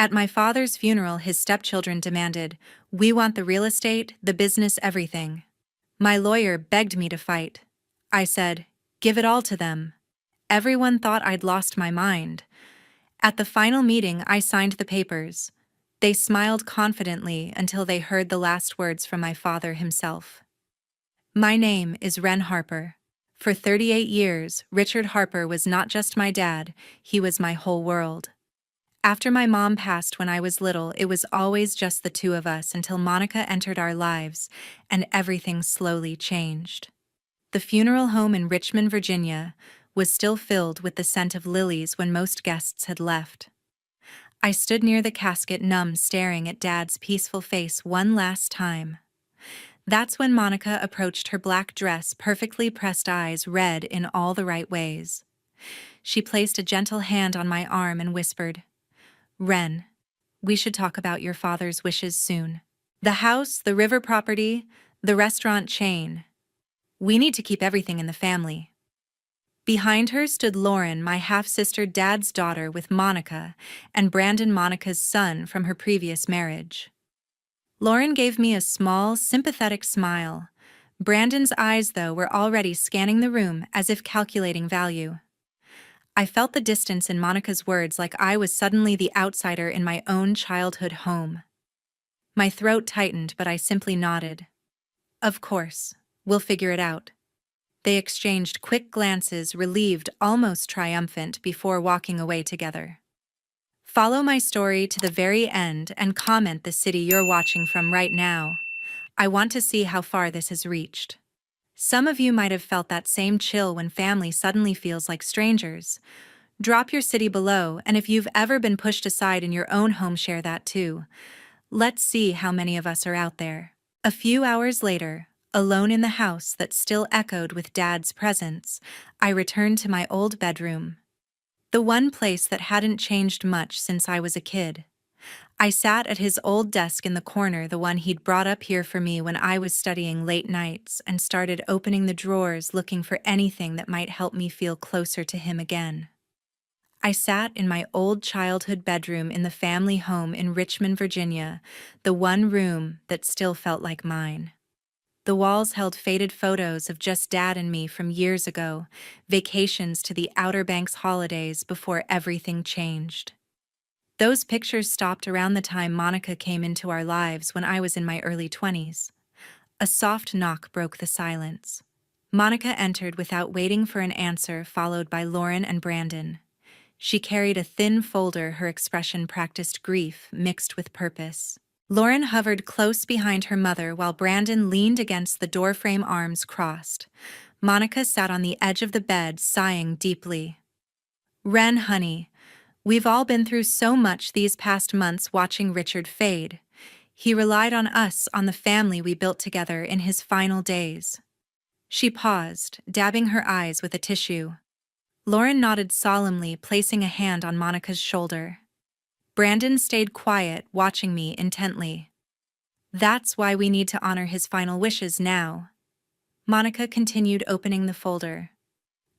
At my father's funeral, his stepchildren demanded, "We want the real estate, the business, everything." My lawyer begged me to fight. I said, "Give it all to them." Everyone thought I'd lost my mind. At the final meeting, I signed the papers. They smiled confidently until they heard the last words from my father himself. My name is Ren Harper. For 38 years, Richard Harper was not just my dad, he was my whole world. After my mom passed when I was little, it was always just the two of us until Monica entered our lives, and everything slowly changed. The funeral home in Richmond, Virginia, was still filled with the scent of lilies when most guests had left. I stood near the casket, numb, staring at Dad's peaceful face one last time. That's when Monica approached, her black dress, perfectly pressed eyes red in all the right ways. She placed a gentle hand on my arm and whispered, "Ren, we should talk about your father's wishes soon. The house, the river property, the restaurant chain. We need to keep everything in the family." Behind her stood Lauren, my half-sister, Dad's daughter, with Monica, and Brandon, Monica's son from her previous marriage. Lauren gave me a small, sympathetic smile. Brandon's eyes, though, were already scanning the room as if calculating value. I felt the distance in Monica's words, like I was suddenly the outsider in my own childhood home. My throat tightened, but I simply nodded. "Of course, we'll figure it out." They exchanged quick glances, relieved, almost triumphant, before walking away together. Follow my story to the very end and comment the city you're watching from right now. I want to see how far this has reached. Some of you might have felt that same chill when family suddenly feels like strangers. Drop your city below, and if you've ever been pushed aside in your own home, share that too. Let's see how many of us are out there. A few hours later, alone in the house that still echoed with Dad's presence, I returned to my old bedroom. The one place that hadn't changed much since I was a kid. I sat at his old desk in the corner, the one he'd brought up here for me when I was studying late nights, and started opening the drawers looking for anything that might help me feel closer to him again. I sat in my old childhood bedroom in the family home in Richmond, Virginia, the one room that still felt like mine. The walls held faded photos of just Dad and me from years ago, vacations to the Outer Banks holidays before everything changed. Those pictures stopped around the time Monica came into our lives when I was in my early 20s. A soft knock broke the silence. Monica entered without waiting for an answer, followed by Lauren and Brandon. She carried a thin folder, her expression practiced grief mixed with purpose. Lauren hovered close behind her mother while Brandon leaned against the doorframe, arms crossed. Monica sat on the edge of the bed, sighing deeply. "Ren, honey, we've all been through so much these past months watching Richard fade. He relied on us, on the family we built together in his final days." She paused, dabbing her eyes with a tissue. Lauren nodded solemnly, placing a hand on Monica's shoulder. Brandon stayed quiet, watching me intently. "That's why we need to honor his final wishes now." Monica continued, opening the folder.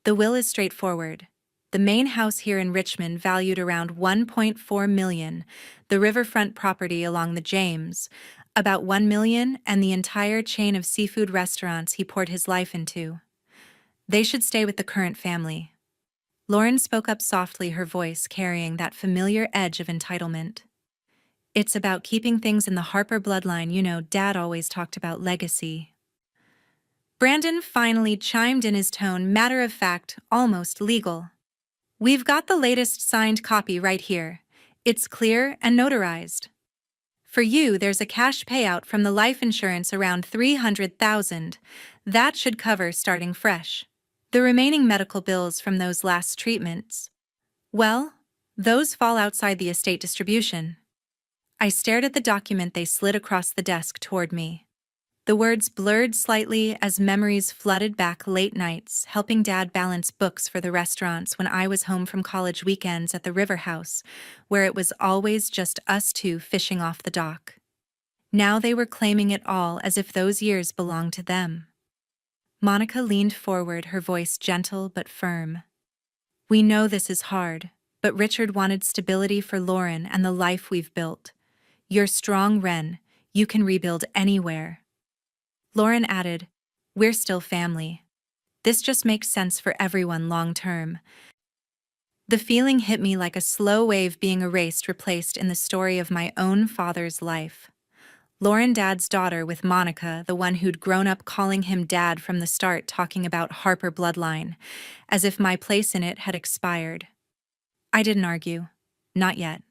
"The will is straightforward. The main house here in Richmond, valued around $1.4 million, the riverfront property along the James, about $1 million, and the entire chain of seafood restaurants he poured his life into. They should stay with the current family." Lauren spoke up softly, her voice carrying that familiar edge of entitlement. "It's about keeping things in the Harper bloodline. You know, Dad always talked about legacy." Brandon finally chimed in, his tone matter of fact, almost legal. "We've got the latest signed copy right here. It's clear and notarized. For you, there's a cash payout from the life insurance, around $300,000. That should cover starting fresh. The remaining medical bills from those last treatments, well, those fall outside the estate distribution." I stared at the document they slid across the desk toward me. The words blurred slightly as memories flooded back, late nights, helping Dad balance books for the restaurants when I was home from college, weekends at the river house, where it was always just us two fishing off the dock. Now they were claiming it all as if those years belonged to them. Monica leaned forward, her voice gentle but firm. "We know this is hard, But Richard wanted stability for Lauren and the life we've built. You're strong, Ren. You can rebuild anywhere. Lauren added, we're still family. This just makes sense for everyone long term. The feeling hit me like a slow wave being erased, replaced in the story of my own father's life. Lauren, Dad's daughter, with Monica, the one who'd grown up calling him Dad from the start, talking about Harper bloodline, as if my place in it had expired. I didn't argue. Not yet.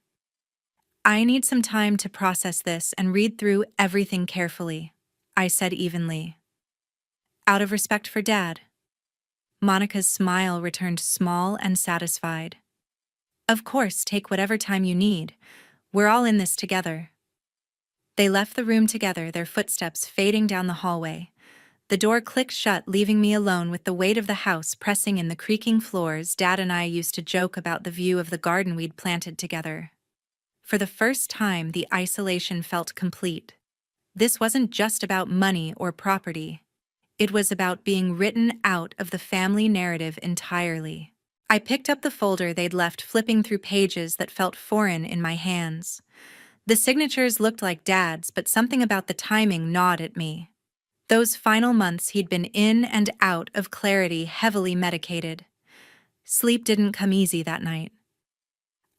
I need some time to process this and read through everything carefully, I said evenly. Out of respect for Dad. Monica's smile returned small and satisfied. Of course, take whatever time you need. We're all in this together. They left the room together, their footsteps fading down the hallway. The door clicked shut, leaving me alone with the weight of the house pressing in the creaking floors. Dad and I used to joke about the view of the garden we'd planted together. For the first time, the isolation felt complete. This wasn't just about money or property. It was about being written out of the family narrative entirely. I picked up the folder they'd left, flipping through pages that felt foreign in my hands. The signatures looked like Dad's, but something about the timing gnawed at me. Those final months he'd been in and out of clarity, heavily medicated. Sleep didn't come easy that night.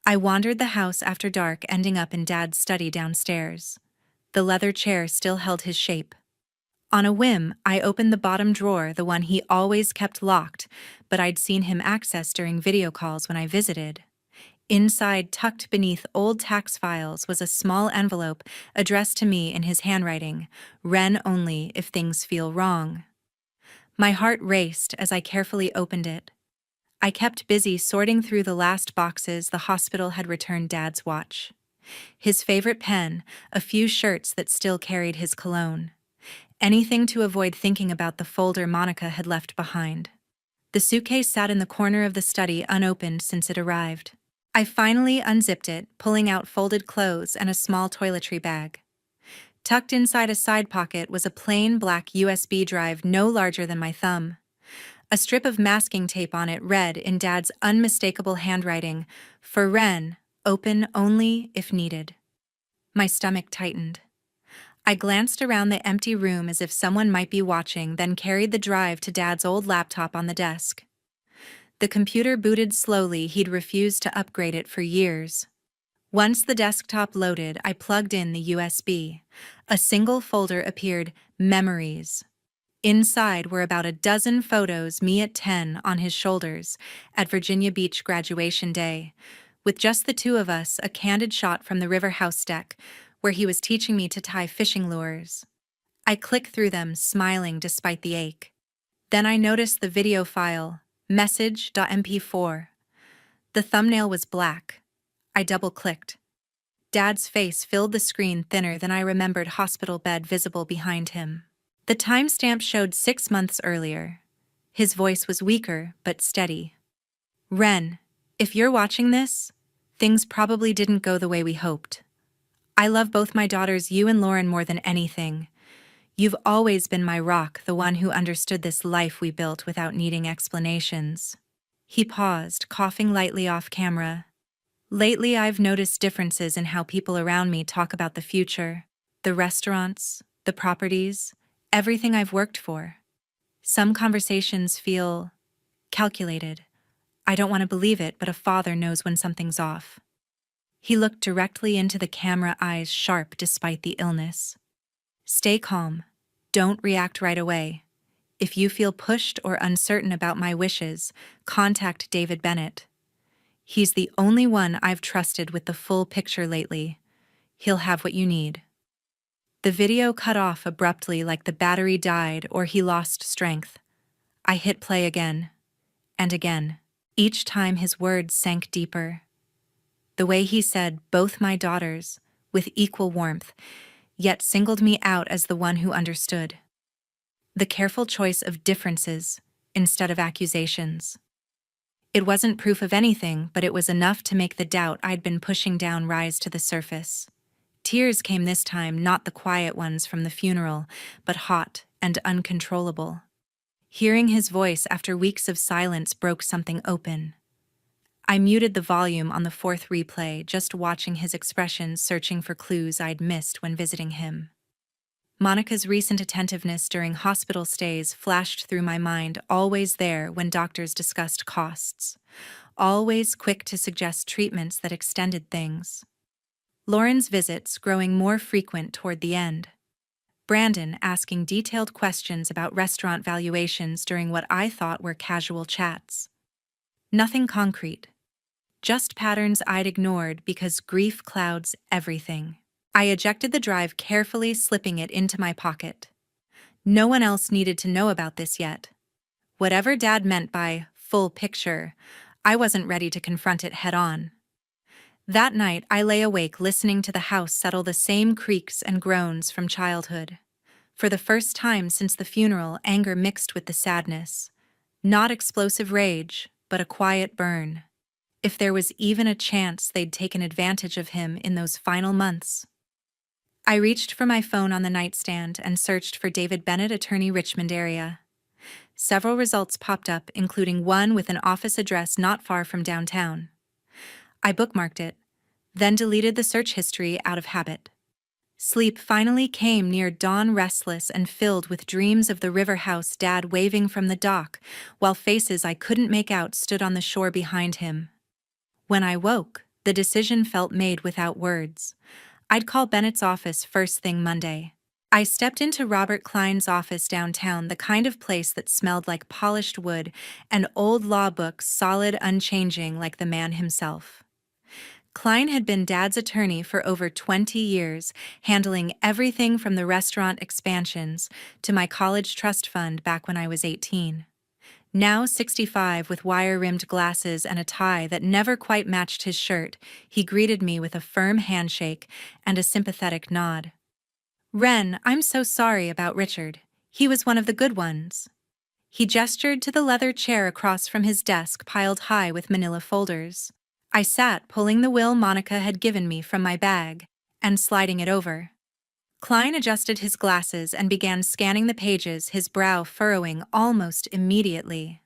I wandered the house after dark, ending up in Dad's study downstairs. The leather chair still held his shape. On a whim, I opened the bottom drawer, the one he always kept locked, but I'd seen him access during video calls when I visited. Inside, tucked beneath old tax files, was a small envelope addressed to me in his handwriting, Ren only if things feel wrong. My heart raced as I carefully opened it. I kept busy sorting through the last boxes. The hospital had returned Dad's watch, his favorite pen, a few shirts that still carried his cologne. Anything to avoid thinking about the folder Monica had left behind. The suitcase sat in the corner of the study, unopened since it arrived. I finally unzipped it, pulling out folded clothes and a small toiletry bag. Tucked inside a side pocket was a plain black USB drive no larger than my thumb. A strip of masking tape on it read in Dad's unmistakable handwriting, "For Ren, open only if needed." My stomach tightened. I glanced around the empty room as if someone might be watching, then carried the drive to Dad's old laptop on the desk. The computer booted slowly. He'd refused to upgrade it for years. Once the desktop loaded, I plugged in the USB. A single folder appeared, Memories. Inside were about a dozen photos, me at 10 on his shoulders, at Virginia Beach graduation day, with just the two of us, a candid shot from the river house deck, where he was teaching me to tie fishing lures. I clicked through them, smiling despite the ache. Then I noticed the video file, message.mp4. The thumbnail was black. I double-clicked. Dad's face filled the screen, thinner than I remembered, hospital bed visible behind him. The timestamp showed 6 months earlier. His voice was weaker, but steady. Ren, if you're watching this, things probably didn't go the way we hoped. I love both my daughters, you and Lauren, more than anything. You've always been my rock, the one who understood this life we built without needing explanations. He paused, coughing lightly off camera. Lately, I've noticed differences in how people around me talk about the future, the restaurants, the properties, everything I've worked for. Some conversations feel calculated. I don't want to believe it, but a father knows when something's off. He looked directly into the camera, eyes sharp despite the illness. Stay calm. Don't react right away. If you feel pushed or uncertain about my wishes, contact David Bennett. He's the only one I've trusted with the full picture lately. He'll have what you need. The video cut off abruptly, like the battery died or he lost strength. I hit play again and again. Each time his words sank deeper. The way he said "both my daughters" with equal warmth, yet singled me out as the one who understood. The careful choice of differences instead of accusations. It wasn't proof of anything, but it was enough to make the doubt I'd been pushing down rise to the surface. Tears came this time, not the quiet ones from the funeral, but hot and uncontrollable. Hearing his voice after weeks of silence broke something open. I muted the volume on the fourth replay, just watching his expression, searching for clues I'd missed when visiting him. Monica's recent attentiveness during hospital stays flashed through my mind, always there when doctors discussed costs, always quick to suggest treatments that extended things. Lauren's visits growing more frequent toward the end. Brandon asking detailed questions about restaurant valuations during what I thought were casual chats. Nothing concrete. Just patterns I'd ignored because grief clouds everything. I ejected the drive carefully, slipping it into my pocket. No one else needed to know about this yet. Whatever Dad meant by full picture, I wasn't ready to confront it head-on. That night, I lay awake listening to the house settle the same creaks and groans from childhood. For the first time since the funeral, anger mixed with the sadness. Not explosive rage, but a quiet burn. If there was even a chance they'd taken advantage of him in those final months. I reached for my phone on the nightstand and searched for David Bennett, attorney, Richmond area. Several results popped up, including one with an office address not far from downtown. I bookmarked it, then deleted the search history out of habit. Sleep finally came near dawn, restless and filled with dreams of the river house, Dad waving from the dock, while faces I couldn't make out stood on the shore behind him. When I woke, the decision felt made without words. I'd call Bennett's office first thing Monday. I stepped into Robert Klein's office downtown, the kind of place that smelled like polished wood and old law books, solid, unchanging, like the man himself. Klein had been Dad's attorney for over 20 years, handling everything from the restaurant expansions to my college trust fund back when I was 18. Now 65, with wire-rimmed glasses and a tie that never quite matched his shirt, he greeted me with a firm handshake and a sympathetic nod. "Ren, I'm so sorry about Richard. He was one of the good ones." He gestured to the leather chair across from his desk, piled high with manila folders. I sat, pulling the will Monica had given me from my bag and sliding it over. Klein adjusted his glasses and began scanning the pages, his brow furrowing almost immediately.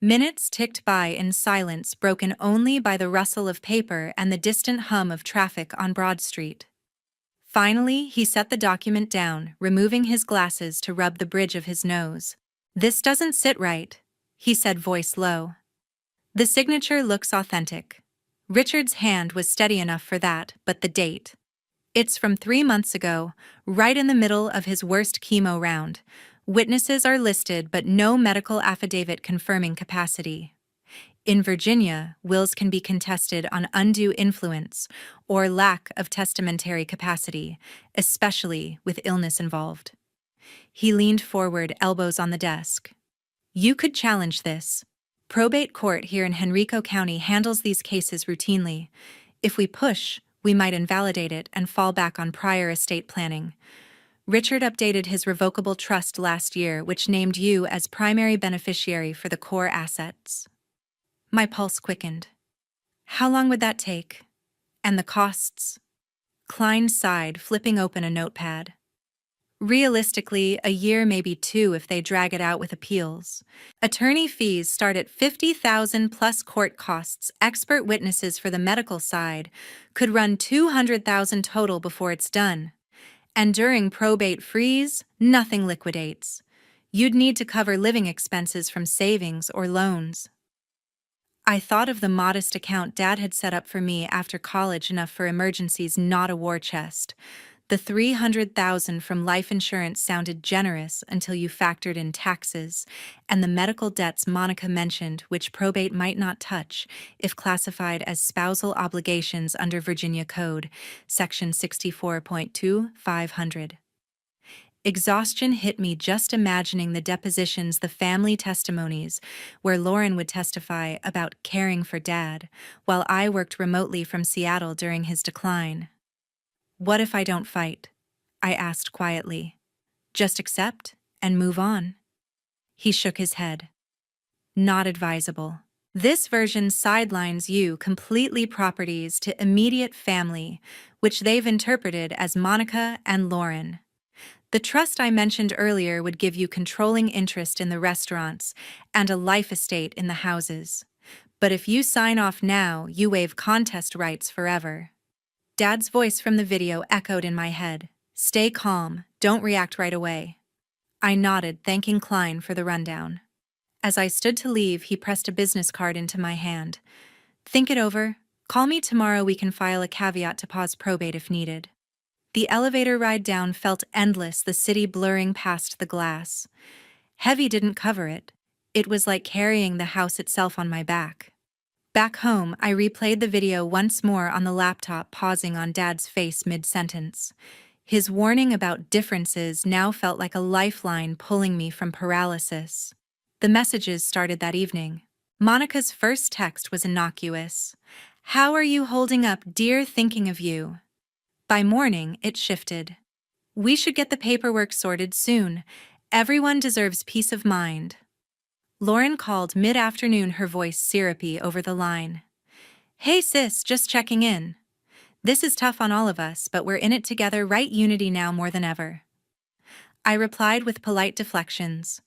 Minutes ticked by in silence, broken only by the rustle of paper and the distant hum of traffic on Broad Street. Finally, he set the document down, removing his glasses to rub the bridge of his nose. "This doesn't sit right," he said, voice low. "The signature looks authentic." Richard's hand was steady enough for that, but the date. It's from 3 months ago, right in the middle of his worst chemo round. Witnesses are listed, but no medical affidavit confirming capacity. In Virginia, wills can be contested on undue influence or lack of testamentary capacity, especially with illness involved. He leaned forward, elbows on the desk. "You could challenge this. Probate court here in Henrico County handles these cases routinely. If we push, we might invalidate it and fall back on prior estate planning. Richard updated his revocable trust last year, which named you as primary beneficiary for the core assets." My pulse quickened. "How long would that take? And the costs?" Klein sighed, flipping open a notepad. "Realistically, a year, maybe 2 if they drag it out with appeals. Attorney fees start at $50,000 plus court costs. Expert witnesses for the medical side could run $200,000 total before it's done. And during probate freeze, nothing liquidates. You'd need to cover living expenses from savings or loans." I thought of the modest account Dad had set up for me after college, enough for emergencies, not a war chest. The $300,000 from life insurance sounded generous until you factored in taxes and the medical debts Monica mentioned, which probate might not touch if classified as spousal obligations under Virginia Code, Section 64.2500. Exhaustion hit me just imagining the depositions, the family testimonies, where Lauren would testify about caring for Dad, while I worked remotely from Seattle during his decline. "What if I don't fight?" I asked quietly. "Just accept and move on?" He shook his head. "Not advisable. This version sidelines you completely properties to immediate family, which they've interpreted as Monica and Lauren. The trust I mentioned earlier would give you controlling interest in the restaurants and a life estate in the houses. But if you sign off now, you waive contest rights forever. Dad's voice from the video echoed in my head. Stay calm, don't react right away. I nodded, thanking Klein for the rundown. As I stood to leave, he pressed a business card into my hand. Think it over. Call me tomorrow, we can file a caveat to pause probate if needed. The elevator ride down felt endless, the city blurring past the glass. Heavy didn't cover it. It was like carrying the house itself on my back. Back home, I replayed the video once more on the laptop, pausing on Dad's face mid-sentence. His warning about differences now felt like a lifeline pulling me from paralysis. The messages started that evening. Monica's first text was innocuous. How are you holding up, dear? Thinking of you. By morning, it shifted. We should get the paperwork sorted soon. Everyone deserves peace of mind. Lauren called mid-afternoon, her voice syrupy over the line. Hey sis, just checking in. This is tough on all of us, but we're in it together, right? Unity now more than ever. I replied with polite deflections.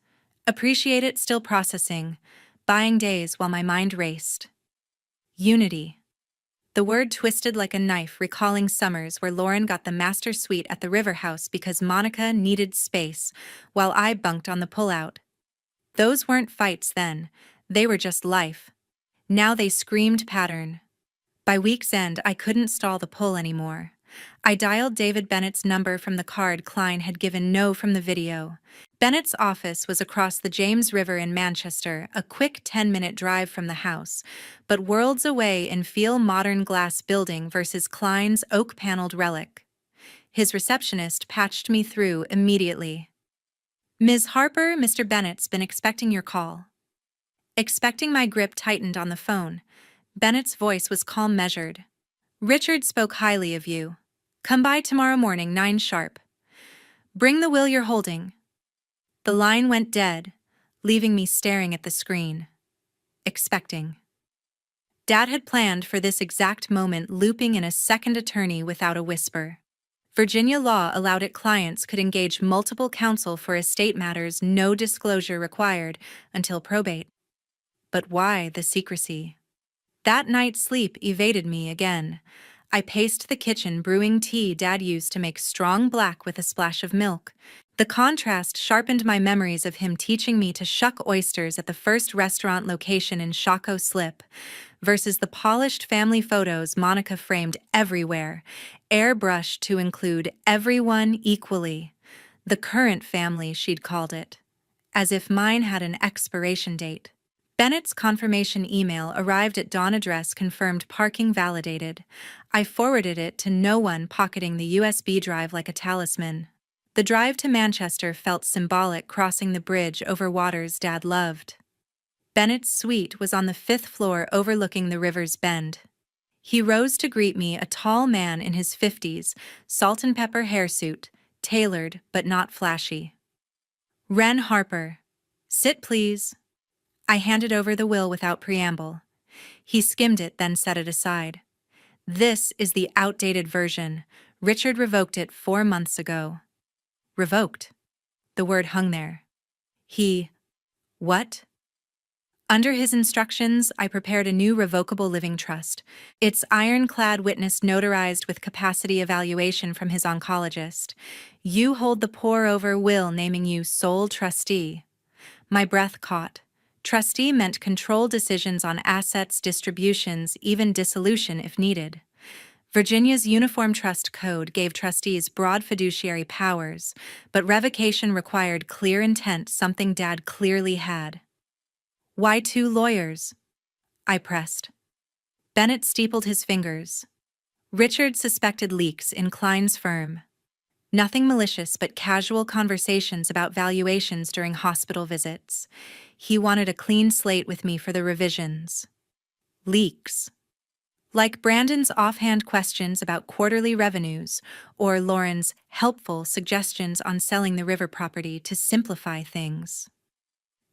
Appreciate it, still processing, buying days while my mind raced. Unity. The word twisted like a knife, recalling summers where Lauren got the master suite at the River House because Monica needed space, while I bunked on the pullout. Those weren't fights then, they were just life. Now they screamed pattern. By week's end, I couldn't stall the pull anymore. I dialed David Bennett's number from the card Klein had given, no from the video. Bennett's office was across the James River in Manchester, a quick 10-minute drive from the house, but worlds away in feel modern glass building versus Klein's oak-paneled relic. His receptionist patched me through immediately. Ms. Harper, Mr. Bennett's been expecting your call. Expecting? My grip tightened on the phone. Bennett's voice was calm, measured. Richard spoke highly of you. Come by tomorrow morning, 9 sharp. Bring the will you're holding. The line went dead, leaving me staring at the screen. Expecting. Dad had planned for this exact moment, looping in a second attorney without a whisper. Virginia law allowed it. Clients could engage multiple counsel for estate matters, no disclosure required until probate. But why the secrecy? That night's sleep evaded me again. I paced the kitchen, brewing tea Dad used to make strong black with a splash of milk. The contrast sharpened my memories of him teaching me to shuck oysters at the first restaurant location in Shako Slip, versus the polished family photos Monica framed everywhere, airbrushed to include everyone equally. The current family, she'd called it. As if mine had an expiration date. Bennett's confirmation email arrived at dawn, address confirmed, parking validated. I forwarded it to no one, pocketing the USB drive like a talisman. The drive to Manchester felt symbolic, crossing the bridge over waters Dad loved. Bennett's suite was on the 5th floor overlooking the river's bend. He rose to greet me, a tall man in his 50s, salt and pepper hairsuit, tailored but not flashy. Ren Harper. Sit please. I handed over the will without preamble. He skimmed it, then set it aside. This is the outdated version. Richard revoked it 4 months ago. Revoked. The word hung there. What? Under his instructions, I prepared a new revocable living trust, its ironclad witness notarized with capacity evaluation from his oncologist. You hold the pour-over will naming you sole trustee. My breath caught. Trustee meant control decisions on assets, distributions, even dissolution if needed. Virginia's Uniform Trust Code gave trustees broad fiduciary powers, but revocation required clear intent, something Dad clearly had. Why 2 lawyers? I pressed. Bennett steepled his fingers. Richard suspected leaks in Klein's firm. Nothing malicious, but casual conversations about valuations during hospital visits. He wanted a clean slate with me for the revisions. Leaks. Like Brandon's offhand questions about quarterly revenues, or Lauren's helpful suggestions on selling the river property to simplify things.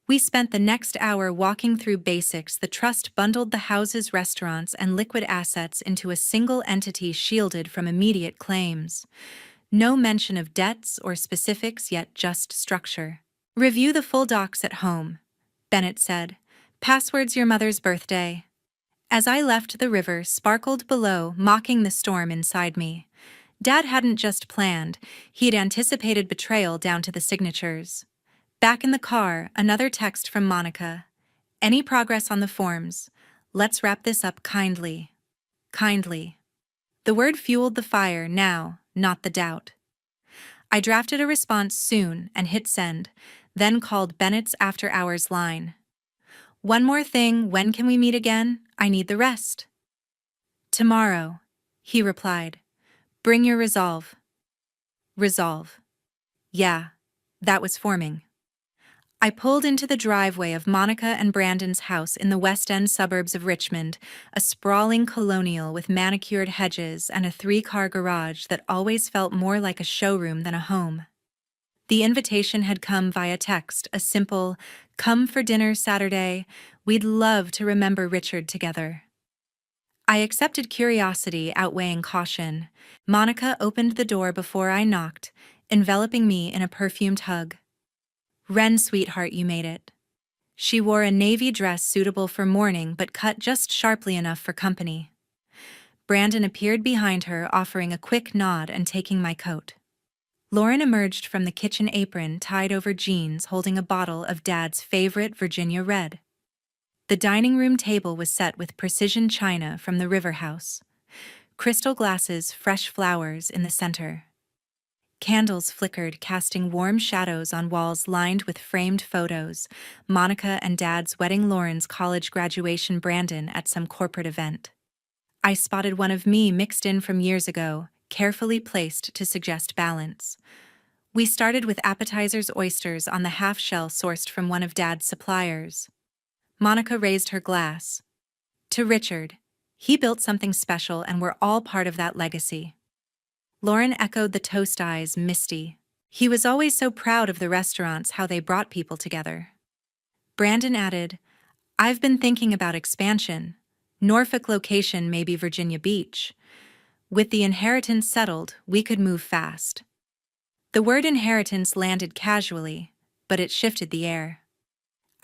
We spent the next hour walking through basics. The trust bundled the houses, restaurants, and liquid assets into a single entity shielded from immediate claims. No mention of debts or specifics, yet just structure. Review the full docs at home, Bennett said. Password's your mother's birthday. As I left, the river sparkled below, mocking the storm inside me. Dad hadn't just planned, he'd anticipated betrayal down to the signatures. Back in the car, another text from Monica. Any progress on the forms? Let's wrap this up kindly. Kindly. The word fueled the fire now, not the doubt. I drafted a response soon and hit send, then called Bennett's after-hours line. One more thing, when can we meet again? I need the rest. Tomorrow, he replied. Bring your resolve. Resolve. Yeah, that was forming. I pulled into the driveway of Monica and Brandon's house in the West End suburbs of Richmond, a sprawling colonial with manicured hedges and a 3-car garage that always felt more like a showroom than a home. The invitation had come via text, a simple, "Come for dinner Saturday, we'd love to remember Richard together." I accepted curiosity outweighing caution. Monica opened the door before I knocked, enveloping me in a perfumed hug. "Ren, sweetheart, you made it." She wore a navy dress suitable for morning but cut just sharply enough for company. Brandon appeared behind her, offering a quick nod and taking my coat. Lauren emerged from the kitchen apron tied over jeans, holding a bottle of Dad's favorite Virginia Red. The dining room table was set with precision china from the River House. Crystal glasses, fresh flowers in the center. Candles flickered, casting warm shadows on walls lined with framed photos, Monica and Dad's wedding, Lauren's college graduation, Brandon at some corporate event. I spotted one of me mixed in from years ago, carefully placed to suggest balance. We started with appetizers, oysters on the half-shell sourced from one of Dad's suppliers. Monica raised her glass. To Richard. He built something special and we're all part of that legacy. Lauren echoed, the toast eyes misty. He was always so proud of the restaurants, how they brought people together. Brandon added, I've been thinking about expansion. Norfolk location, maybe Virginia Beach. With the inheritance settled, we could move fast. The word inheritance landed casually, but it shifted the air.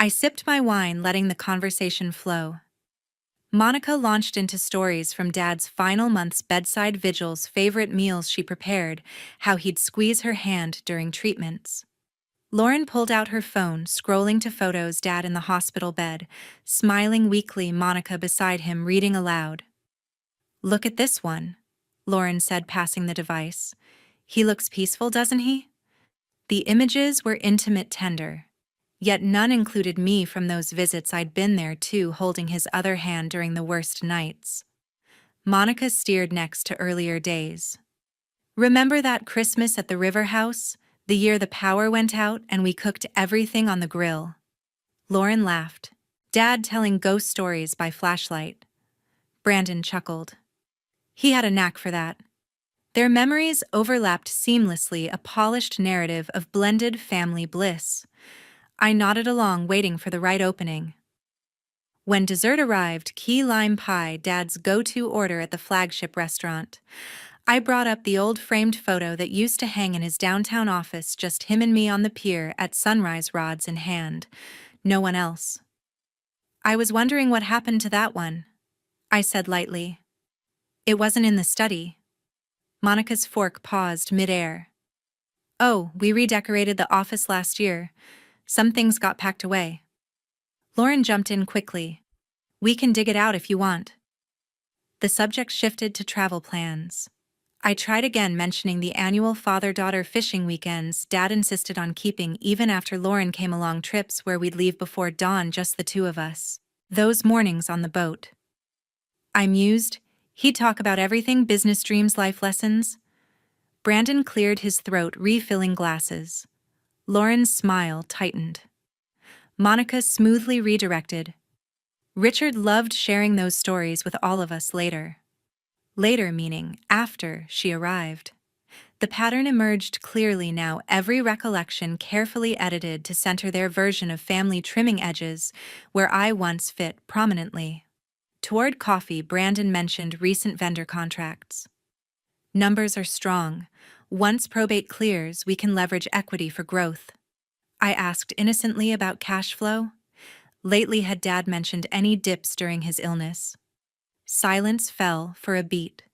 I sipped my wine, letting the conversation flow. Monica launched into stories from Dad's final month's bedside vigils, favorite meals she prepared, how he'd squeeze her hand during treatments. Lauren pulled out her phone, scrolling to photos, Dad in the hospital bed, smiling weakly, Monica beside him reading aloud. Look at this one, Lauren said, passing the device. He looks peaceful, doesn't he? The images were intimate, tender. Yet none included me from those visits. I'd been there too, holding his other hand during the worst nights. Monica steered next to earlier days. Remember that Christmas at the River House, the year the power went out and we cooked everything on the grill? Lauren laughed. Dad telling ghost stories by flashlight. Brandon chuckled. He had a knack for that. Their memories overlapped seamlessly, a polished narrative of blended family bliss. I nodded along, waiting for the right opening. When dessert arrived, key lime pie, Dad's go-to order at the flagship restaurant. I brought up the old framed photo that used to hang in his downtown office, just him and me on the pier at sunrise, rods in hand. No one else. I was wondering what happened to that one, I said lightly. It wasn't in the study. Monica's fork paused midair. Oh, we redecorated the office last year. Some things got packed away. Lauren jumped in quickly. We can dig it out if you want. The subject shifted to travel plans. I tried again, mentioning the annual father-daughter fishing weekends Dad insisted on keeping even after Lauren came along, trips where we'd leave before dawn, just the two of us. Those mornings on the boat. I mused. He'd talk about everything, business, dreams, life lessons. Brandon cleared his throat, refilling glasses. Lauren's smile tightened. Monica smoothly redirected. Richard loved sharing those stories with all of us later. Later meaning after she arrived. The pattern emerged clearly now, every recollection carefully edited to center their version of family, trimming edges where I once fit prominently. Toward coffee, Brandon mentioned recent vendor contracts. Numbers are strong. Once probate clears, we can leverage equity for growth. I asked innocently about cash flow. Lately, had Dad mentioned any dips during his illness? Silence fell for a beat.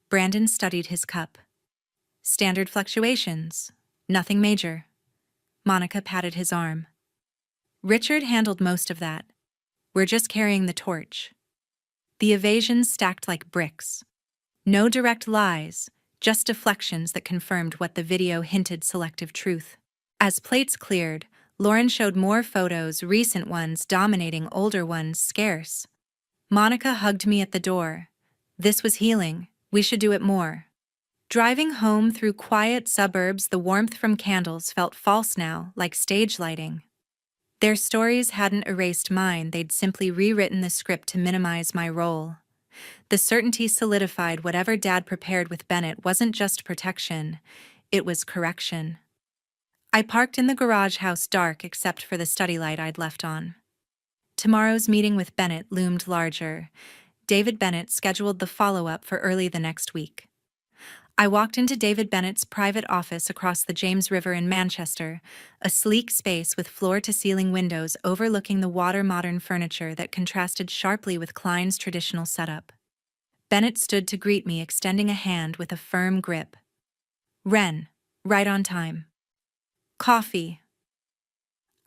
Brandon studied his cup. Standard fluctuations. Nothing major. Monica patted his arm. Richard handled most of that. We're just carrying the torch. The evasions stacked like bricks. No direct lies, just deflections that confirmed what the video hinted: selective truth. As plates cleared, Lauren showed more photos, recent ones dominating, older ones scarce. Monica hugged me at the door. This was healing. We should do it more. Driving home through quiet suburbs, the warmth from candles felt false now, like stage lighting. Their stories hadn't erased mine, they'd simply rewritten the script to minimize my role. The certainty solidified whatever Dad prepared with Bennett wasn't just protection, it was correction. I parked in the garage house, dark except for the study light I'd left on. Tomorrow's meeting with Bennett loomed larger. David Bennett scheduled the follow-up for early the next week. I walked into David Bennett's private office across the James River in Manchester, a sleek space with floor-to-ceiling windows overlooking the water, modern furniture that contrasted sharply with Klein's traditional setup. Bennett stood to greet me, extending a hand with a firm grip. "Ren, right on time. Coffee."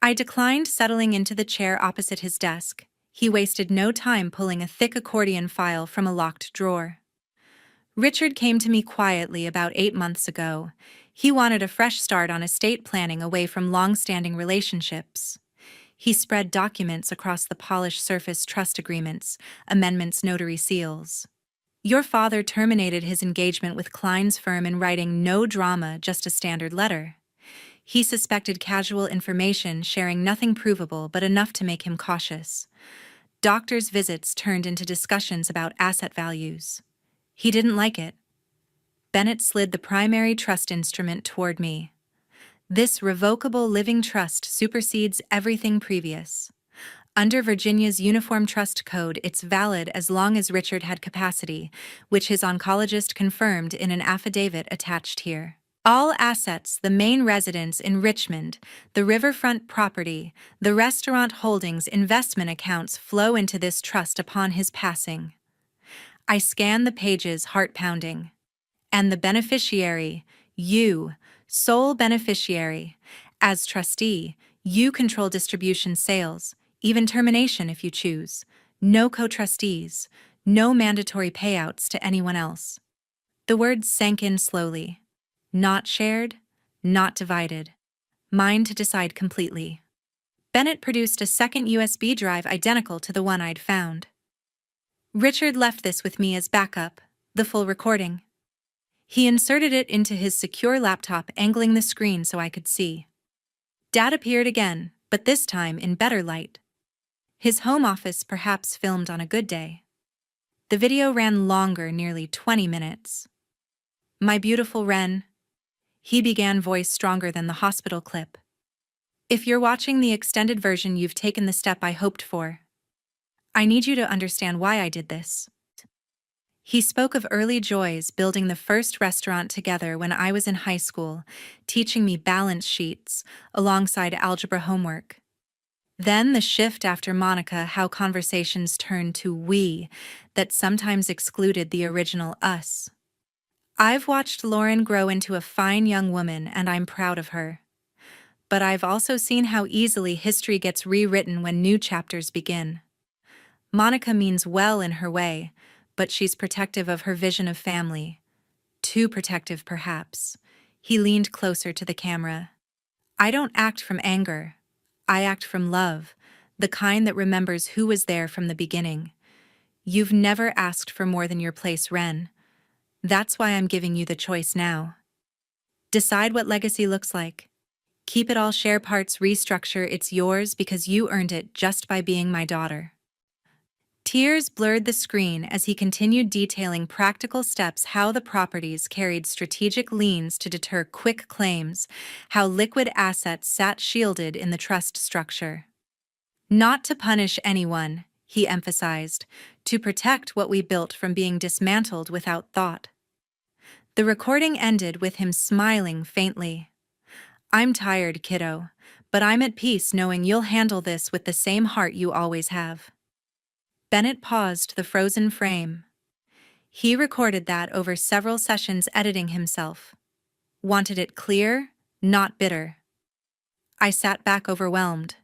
I declined, settling into the chair opposite his desk. He wasted no time pulling a thick accordion file from a locked drawer. Richard came to me quietly about 8 months ago. He wanted a fresh start on estate planning, away from long-standing relationships. He spread documents across the polished surface: trust agreements, amendments, notary seals. Your father terminated his engagement with Klein's firm in writing: no drama, just a standard letter. He suspected casual information sharing, nothing provable but enough to make him cautious. Doctor's visits turned into discussions about asset values. He didn't like it. Bennett slid the primary trust instrument toward me. This revocable living trust supersedes everything previous. Under Virginia's Uniform Trust Code, it's valid as long as Richard had capacity, which his oncologist confirmed in an affidavit attached here. All assets, the main residence in Richmond, the riverfront property, the restaurant holdings, investment accounts, flow into this trust upon his passing. I scanned the pages, heart pounding. And the beneficiary, you, sole beneficiary. As trustee, you control distribution, sales, even termination if you choose. No co-trustees, no mandatory payouts to anyone else. The words sank in slowly. Not shared, not divided. Mine to decide completely. Bennett produced a second USB drive identical to the one I'd found. Richard left this with me as backup, the full recording. He inserted it into his secure laptop, angling the screen so I could see. Dad appeared again, but this time in better light. His home office perhaps filmed on a good day. The video ran longer, nearly 20 minutes. "My beautiful Ren," he began, voice stronger than the hospital clip. "If you're watching the extended version, you've taken the step I hoped for. I need you to understand why I did this." He spoke of early joys, building the first restaurant together when I was in high school, teaching me balance sheets alongside algebra homework. Then the shift after Monica, how conversations turned to we that sometimes excluded the original us. I've watched Lauren grow into a fine young woman, and I'm proud of her. But I've also seen how easily history gets rewritten when new chapters begin. Monica means well in her way, but she's protective of her vision of family. Too protective, perhaps. He leaned closer to the camera. I don't act from anger. I act from love, the kind that remembers who was there from the beginning. You've never asked for more than your place, Ren. That's why I'm giving you the choice now. Decide what legacy looks like. Keep it all, share parts, restructure. It's yours because you earned it just by being my daughter. Tears blurred the screen as he continued detailing practical steps: how the properties carried strategic liens to deter quick claims, how liquid assets sat shielded in the trust structure. Not to punish anyone, he emphasized, to protect what we built from being dismantled without thought. The recording ended with him smiling faintly. "I'm tired, kiddo, but I'm at peace knowing you'll handle this with the same heart you always have." Bennett paused the frozen frame. He recorded that over several sessions editing himself. Wanted it clear, not bitter. I sat back overwhelmed.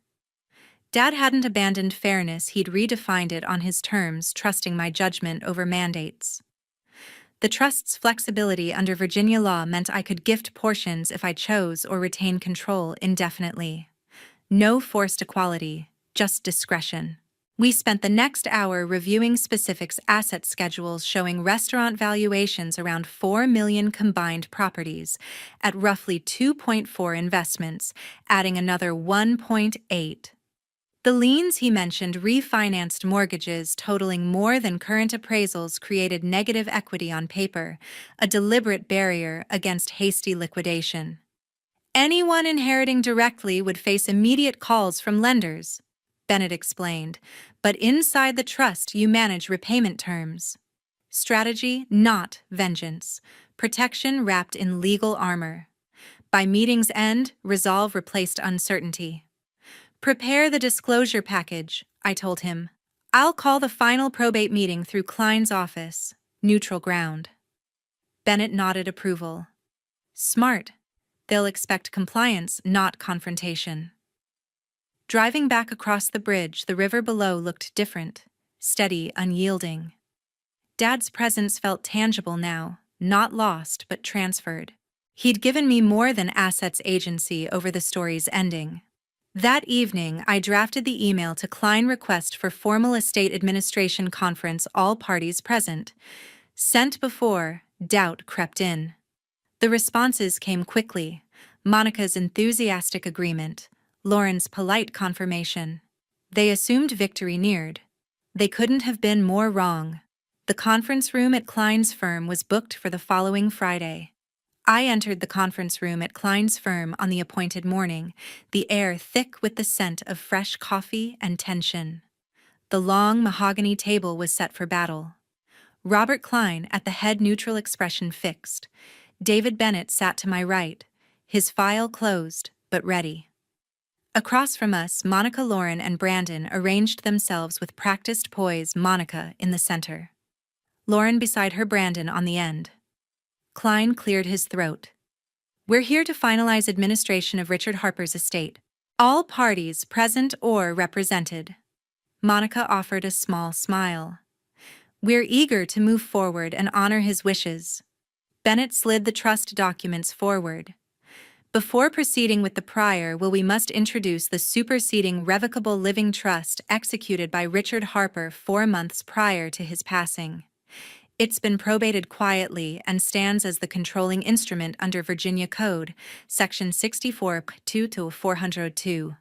Dad hadn't abandoned fairness, he'd redefined it on his terms, trusting my judgment over mandates. The trust's flexibility under Virginia law meant I could gift portions if I chose or retain control indefinitely. No forced equality, just discretion. We spent the next hour reviewing specifics asset schedules showing restaurant valuations around 4 million combined properties at roughly 2.4 investments, adding another 1.8. The liens he mentioned refinanced mortgages totaling more than current appraisals created negative equity on paper, a deliberate barrier against hasty liquidation. Anyone inheriting directly would face immediate calls from lenders, Bennett explained, but inside the trust you manage repayment terms. Strategy, not vengeance. Protection wrapped in legal armor. By meeting's end, resolve replaced uncertainty. Prepare the disclosure package, I told him. I'll call the final probate meeting through Klein's office. Neutral ground. Bennett nodded approval. Smart. They'll expect compliance, not confrontation. Driving back across the bridge, the river below looked different, steady, unyielding. Dad's presence felt tangible now, not lost but transferred. He'd given me more than assets agency over the story's ending. That evening, I drafted the email to Klein request for formal estate administration conference, all parties present. Sent before, doubt crept in. The responses came quickly. Monica's enthusiastic agreement, Lauren's polite confirmation. They assumed victory neared. They couldn't have been more wrong. The conference room at Klein's firm was booked for the following Friday. I entered the conference room at Klein's firm on the appointed morning, the air thick with the scent of fresh coffee and tension. The long mahogany table was set for battle. Robert Klein at the head, neutral expression fixed. David Bennett sat to my right, his file closed, but ready. Across from us, Monica, Lauren, and Brandon arranged themselves with practiced poise, Monica in the center. Lauren beside her, Brandon on the end. Klein cleared his throat. We're here to finalize administration of Richard Harper's estate. All parties present or represented. Monica offered a small smile. We're eager to move forward and honor his wishes. Bennett slid the trust documents forward. Before proceeding with the prior will, we must introduce the superseding revocable living trust executed by Richard Harper 4 months prior to his passing. It's been probated quietly and stands as the controlling instrument under Virginia Code, Section 64(2)-402.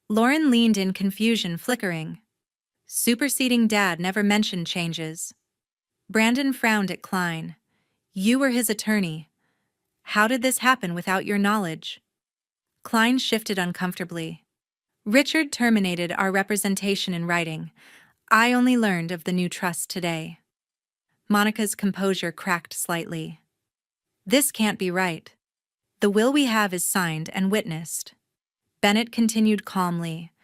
Lauren leaned in, confusion flickering. Superseding Dad never mentioned changes. Brandon frowned at Klein. You were his attorney. How did this happen without your knowledge? Klein shifted uncomfortably. Richard terminated our representation in writing. I only learned of the new trust today. Monica's composure cracked slightly. This can't be right. The will we have is signed and witnessed. Bennett continued calmly.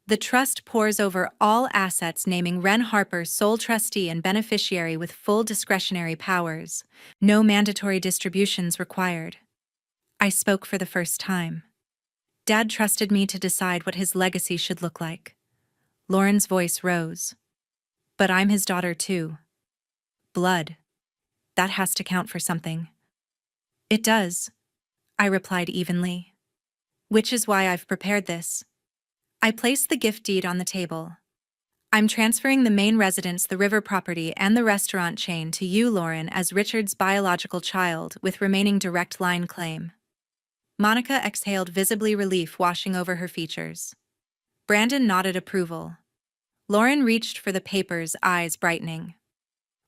The trust pores over all assets, naming Ren Harper sole trustee and beneficiary with full discretionary powers. No mandatory distributions required. I spoke for the first time. Dad trusted me to decide what his legacy should look like. Lauren's voice rose. But I'm his daughter too. Blood. That has to count for something. It does, I replied evenly. Which is why I've prepared this. I placed the gift deed on the table. I'm transferring the main residence, the river property, and the restaurant chain to you, Lauren, as Richard's biological child, with remaining direct line claim. Monica exhaled, visibly relief washing over her features. Brandon nodded approval. Lauren reached for the papers, eyes brightening.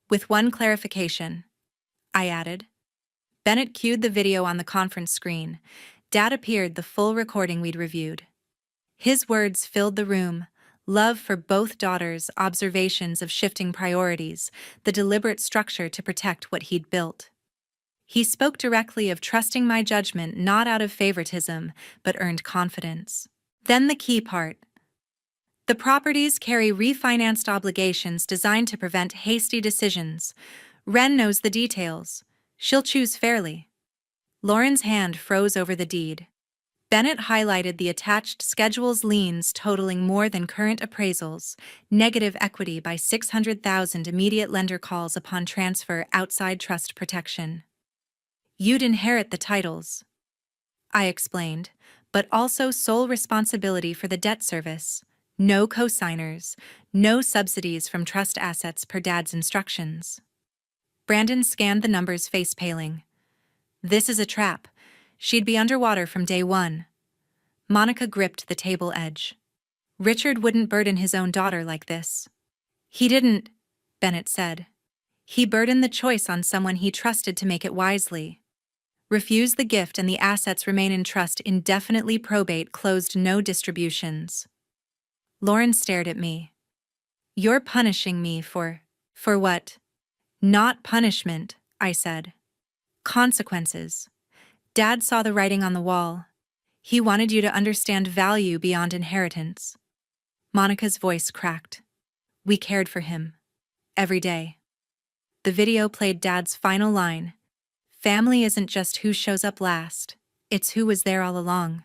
With one clarification, I added. Bennett cued the video on the conference screen. Dad appeared, the full recording we'd reviewed. His words filled the room. Love for both daughters, observations of shifting priorities, the deliberate structure to protect what he'd built. He spoke directly of trusting my judgment not out of favoritism, but earned confidence. Then the key part. The properties carry refinanced obligations designed to prevent hasty decisions. Ren knows the details. She'll choose fairly. Lauren's hand froze over the deed. Bennett highlighted the attached schedule's liens totaling more than current appraisals, negative equity by $600,000, immediate lender calls upon transfer outside trust protection. You'd inherit the titles, I explained, but also sole responsibility for the debt service. No co-signers, no subsidies from trust assets per Dad's instructions. Brandon scanned the numbers, face paling. This is a trap. She'd be underwater from day one. Monica gripped the table edge. Richard wouldn't burden his own daughter like this. He didn't, Bennett said. He burdened the choice on someone he trusted to make it wisely. Refuse the gift and the assets remain in trust indefinitely. Probate closed, no distributions. Lauren stared at me. You're punishing me for what? Not punishment, I said. Consequences. Dad saw the writing on the wall. He wanted you to understand value beyond inheritance. Monica's voice cracked. We cared for him. Every day. The video played Dad's final line. Family isn't just who shows up last, it's who was there all along.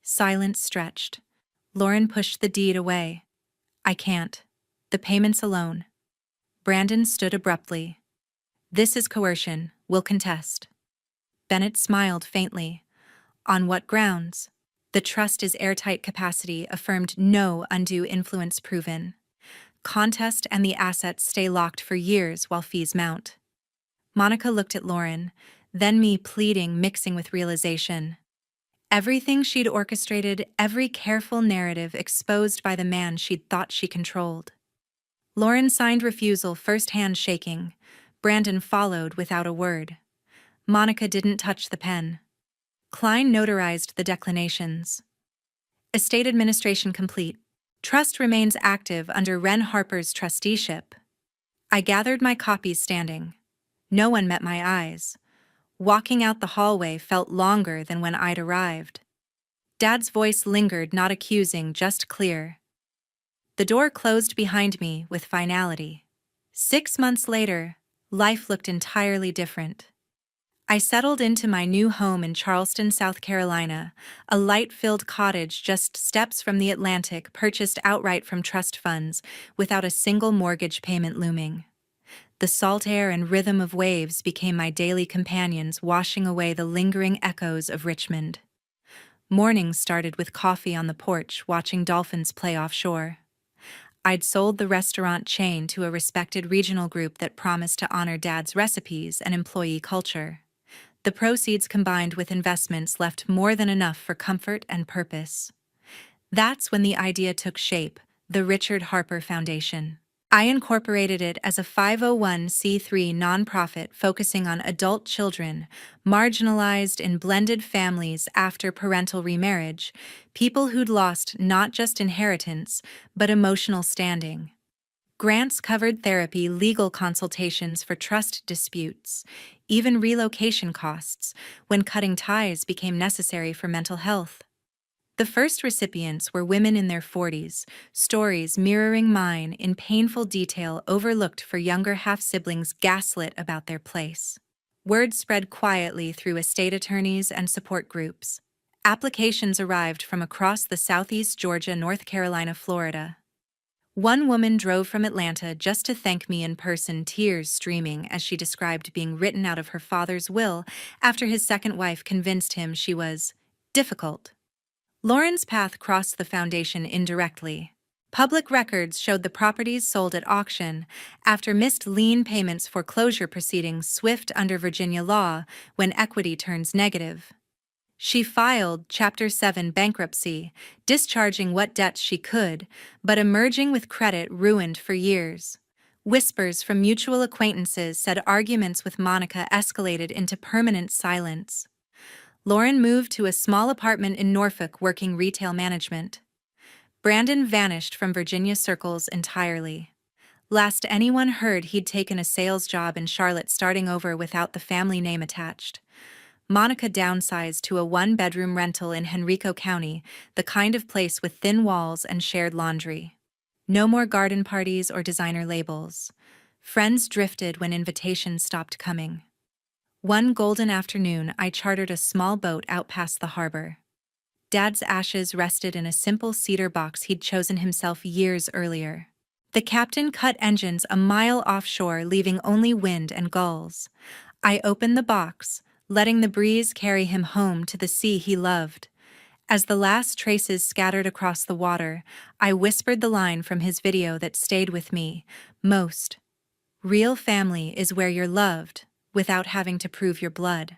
Silence stretched. Lauren pushed the deed away. I can't. The payments alone. Brandon stood abruptly. This is coercion, we'll contest. Bennett smiled faintly. On what grounds? The trust is airtight, capacity affirmed, no undue influence proven. Contest and the assets stay locked for years while fees mount. Monica looked at Lauren, then me, pleading, mixing with realization. Everything she'd orchestrated, every careful narrative exposed by the man she'd thought she controlled. Lauren signed refusal, first hand shaking. Brandon followed without a word. Monica didn't touch the pen. Klein notarized the declinations. Estate administration complete. Trust remains active under Ren Harper's trusteeship. I gathered my copies standing. No one met my eyes. Walking out the hallway felt longer than when I'd arrived. Dad's voice lingered, not accusing, just clear. The door closed behind me with finality. 6 months later, life looked entirely different. I settled into my new home in Charleston, South Carolina, a light-filled cottage just steps from the Atlantic, purchased outright from trust funds, without a single mortgage payment looming. The salt air and rhythm of waves became my daily companions, washing away the lingering echoes of Richmond. Mornings started with coffee on the porch, watching dolphins play offshore. I'd sold the restaurant chain to a respected regional group that promised to honor Dad's recipes and employee culture. The proceeds combined with investments left more than enough for comfort and purpose. That's when the idea took shape, the Richard Harper Foundation. I incorporated it as a 501c3 nonprofit focusing on adult children, marginalized in blended families after parental remarriage, people who'd lost not just inheritance, but emotional standing. Grants covered therapy, legal consultations for trust disputes, even relocation costs when cutting ties became necessary for mental health. The first recipients were women in their 40s, stories mirroring mine in painful detail, overlooked for younger half-siblings, gaslit about their place. Word spread quietly through estate attorneys and support groups. Applications arrived from across the Southeast, Georgia, North Carolina, Florida. One woman drove from Atlanta just to thank me in person, tears streaming as she described being written out of her father's will after his second wife convinced him she was difficult. Lauren's path crossed the foundation indirectly. Public records showed the properties sold at auction after missed lien payments, foreclosure proceedings swift under Virginia law when equity turns negative. She filed Chapter 7 bankruptcy, discharging what debts she could, but emerging with credit ruined for years. Whispers from mutual acquaintances said arguments with Monica escalated into permanent silence. Lauren moved to a small apartment in Norfolk, working retail management. Brandon vanished from Virginia circles entirely. Last anyone heard, he'd taken a sales job in Charlotte, starting over without the family name attached. Monica downsized to a one-bedroom rental in Henrico County, the kind of place with thin walls and shared laundry. No more garden parties or designer labels. Friends drifted when invitations stopped coming. One golden afternoon, I chartered a small boat out past the harbor. Dad's ashes rested in a simple cedar box he'd chosen himself years earlier. The captain cut engines a mile offshore, leaving only wind and gulls. I opened the box, letting the breeze carry him home to the sea he loved. As the last traces scattered across the water, I whispered the line from his video that stayed with me most. Real family is where you're loved, without having to prove your blood.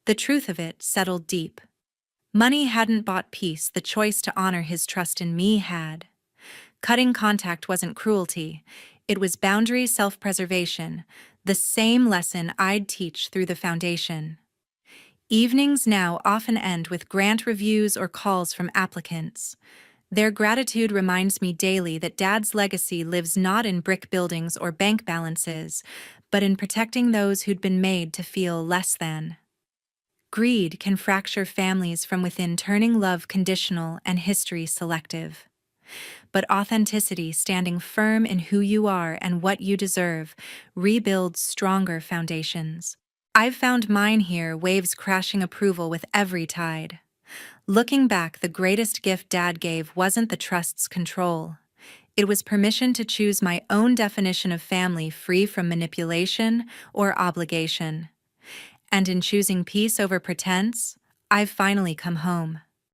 The truth of it settled deep. Money hadn't bought peace, the choice to honor his trust in me had. Cutting contact wasn't cruelty, it was boundary self-preservation, the same lesson I'd teach through the foundation. Evenings now often end with grant reviews or calls from applicants. Their gratitude reminds me daily that Dad's legacy lives not in brick buildings or bank balances, but in protecting those who'd been made to feel less than. Greed can fracture families from within, turning love conditional and history selective. But authenticity, standing firm in who you are and what you deserve, rebuilds stronger foundations. I've found mine here, waves crashing approval with every tide. Looking back, the greatest gift Dad gave wasn't the trust's control. It was permission to choose my own definition of family, free from manipulation or obligation. And in choosing peace over pretense, I've finally come home.